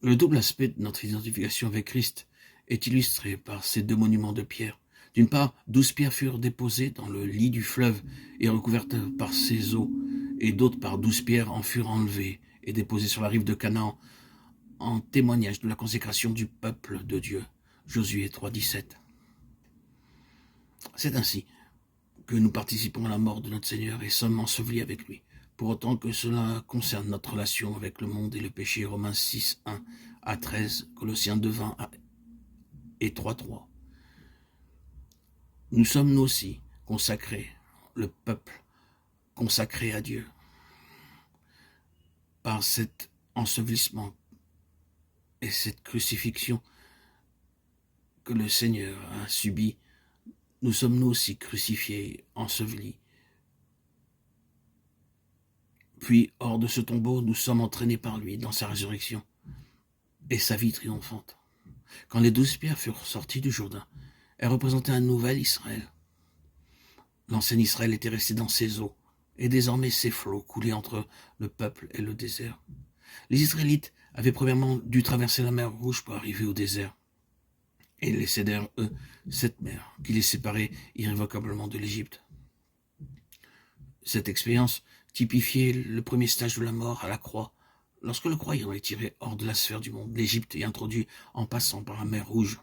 Le double aspect de notre identification avec Christ est illustré par ces deux monuments de pierre. D'une part, 12 pierres furent déposées dans le lit du fleuve et recouvertes par ses eaux, et d'autre part, 12 pierres en furent enlevées et déposées sur la rive de Canaan, en témoignage de la consécration du peuple de Dieu. Josué 3,17. C'est ainsi que nous participons à la mort de notre Seigneur et sommes ensevelis avec lui, pour autant que cela concerne notre relation avec le monde et le péché. Romains 6, 1 à 13, Colossiens 2, 20 et 3, 3. Nous sommes nous aussi consacrés, le peuple consacré à Dieu, par cet ensevelissement et cette crucifixion que le Seigneur a subi. Nous sommes nous aussi crucifiés, ensevelis. Puis, hors de ce tombeau, nous sommes entraînés par lui dans sa résurrection et sa vie triomphante. Quand les 12 pierres furent sorties du Jourdain, elles représentaient un nouvel Israël. L'ancien Israël était resté dans ses eaux, et désormais ses flots coulaient entre le peuple et le désert. Les Israélites avaient premièrement dû traverser la mer Rouge pour arriver au désert, et laisser derrière eux cette mer qui les séparait irrévocablement de l'Égypte. Cette expérience typifiait le premier stage de la mort à la croix, lorsque le croyant est tiré hors de la sphère du monde, l'Égypte est introduit en passant par la mer Rouge,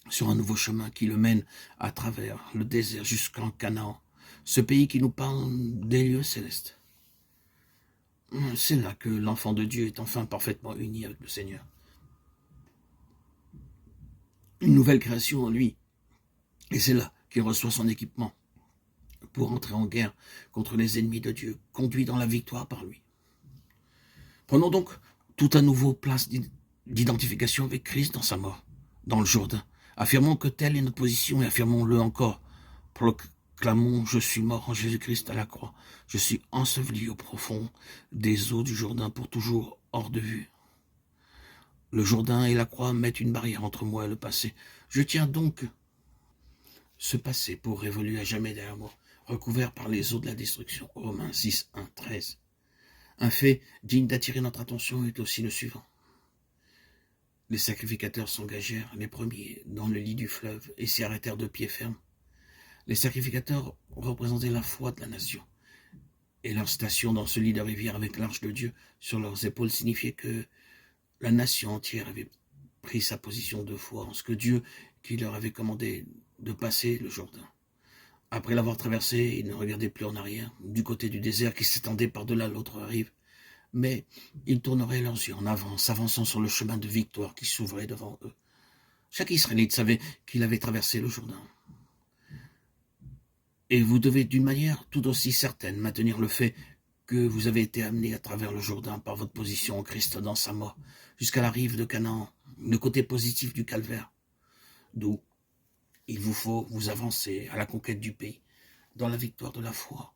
sur un nouveau chemin qui le mène à travers le désert jusqu'en Canaan, ce pays qui nous parle des lieux célestes. C'est là que l'enfant de Dieu est enfin parfaitement uni avec le Seigneur. Une nouvelle création en lui, et c'est là qu'il reçoit son équipement pour entrer en guerre contre les ennemis de Dieu, conduit dans la victoire par lui. Prenons donc tout à nouveau place d'identification avec Christ dans sa mort, dans le Jourdain. Affirmons que telle est notre position et affirmons-le encore. Proclamons, je suis mort en Jésus-Christ à la croix. Je suis enseveli au profond des eaux du Jourdain pour toujours hors de vue. Le Jourdain et la croix mettent une barrière entre moi et le passé. Je tiens donc ce passé pour révolu à jamais derrière moi, recouvert par les eaux de la destruction. Romains 6, 1, 13. Un fait digne d'attirer notre attention est aussi le suivant. Les sacrificateurs s'engagèrent, les premiers, dans le lit du fleuve et s'y arrêtèrent de pied ferme. Les sacrificateurs représentaient la foi de la nation, et leur station dans ce lit de rivière avec l'arche de Dieu sur leurs épaules signifiait que la nation entière avait pris sa position de foi en ce que Dieu qui leur avait commandé de passer le Jourdain. Après l'avoir traversé, ils ne regardaient plus en arrière, du côté du désert qui s'étendait par-delà l'autre rive, mais ils tourneraient leurs yeux en avant, s'avançant sur le chemin de victoire qui s'ouvrait devant eux. Chaque Israélite savait qu'il avait traversé le Jourdain. Et vous devez d'une manière tout aussi certaine maintenir le fait que vous avez été amené à travers le Jourdain par votre position en Christ dans sa mort, jusqu'à la rive de Canaan, le côté positif du calvaire, d'où il vous faut vous avancer à la conquête du pays, dans la victoire de la foi.